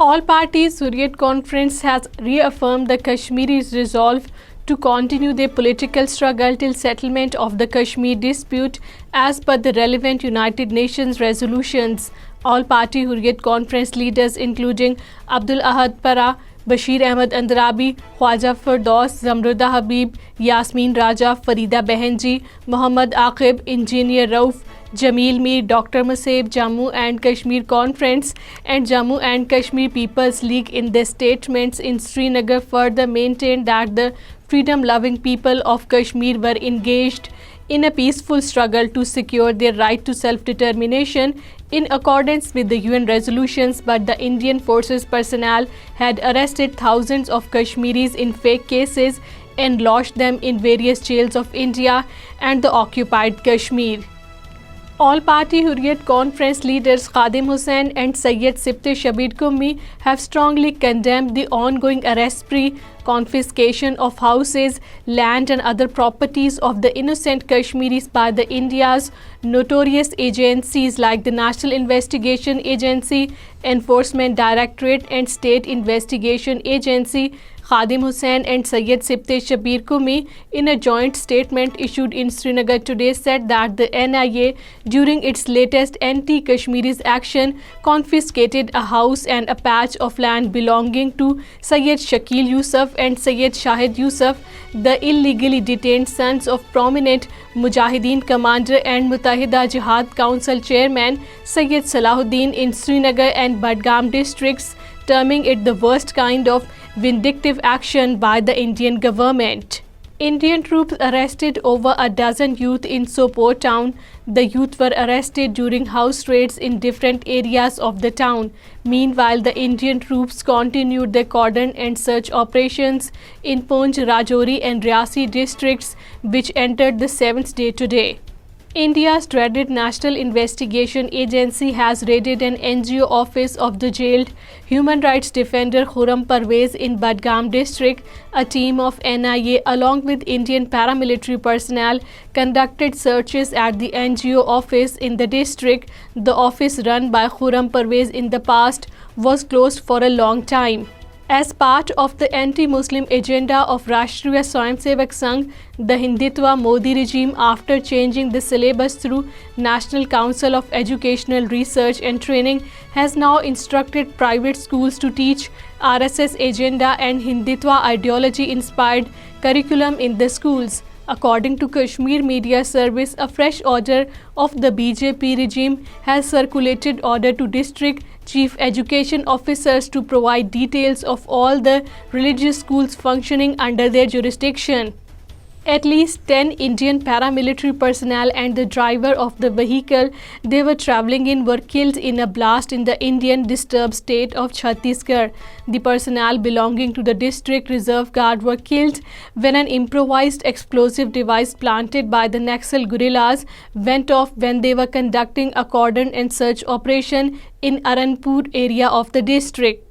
All Parties Hurriyat Conference has reaffirmed the Kashmiris' resolve to continue their political struggle till settlement of the Kashmir dispute as per the relevant United Nations resolutions. All Party Hurriyat Conference leaders including Abdul Ahad Parra, Bashir Andrabi, Khawaja Firdous, Zamruda Habib, Yasmeen Raja, Farida Bahenji, Aqib, Engineer Rauf, Jamil Mir, Dr. Musaib, Jammu and Kashmir Conference and Jammu and Kashmir People's League in their statements in Srinagar further maintained that the freedom-loving people of Kashmir were engaged in a peaceful struggle to secure their right to self-determination in accordance with the UN resolutions, but the Indian Forces personnel had arrested thousands of Kashmiris in fake cases and lodged them in various jails of India and the occupied Kashmir. All Party Hurriyat Conference leaders Khadim Hussain and Syed Bashir Andrabi have strongly condemned the ongoing arrest spree, confiscation of houses, land and other properties of the innocent Kashmiris by the India's notorious agencies like the National Investigation Agency, Enforcement Directorate and State Investigation Agency. Khadim Hussain and Syed Bashir Andrabi in a joint statement issued in Srinagar today said that the NIA during its latest anti-Kashmiris action confiscated a house and a patch of land belonging to Syed Shakil Yusuf and Syed Shahid Yusuf, the illegally detained sons of prominent Mujahideen commander and Muttahida Jihad Council chairman Syed Salahuddin in Srinagar and Budgam districts, terming it the worst kind of vindictive action by the Indian government. Indian troops arrested over a dozen youth in Sopore town. The youth were arrested during house raids in different areas of the town. Meanwhile, the Indian troops continued their cordon and search operations in Poonch, Rajouri and Reasi districts, which entered the 7th day today. India's dreaded National Investigation Agency has raided an NGO office of the jailed human rights defender Khurram Parvez in Budgam district. A team of NIA along with Indian paramilitary personnel conducted searches at the NGO office in the district. The office run by Khurram Parvez in the past was closed for a long time. As part of the anti-Muslim agenda of Rashtriya Swayamsevak Sangh, the Hindutva Modi regime, after changing the syllabus through National Council of Educational Research and Training, has now instructed private schools to teach RSS agenda and Hindutva ideology-inspired curriculum in the schools. According to Kashmir Media Service, a fresh order of the BJP regime has circulated order to district chief education officers to provide details of all the religious schools functioning under their jurisdiction. At least 10 Indian paramilitary personnel and the driver of the vehicle they were travelling in were killed in a blast in the Indian disturbed state of Chhattisgarh. The personnel belonging to the district reserve guard were killed when an improvised explosive device planted by the Naxal guerrillas went off when they were conducting a cordon and search operation in Aranpur area of the district.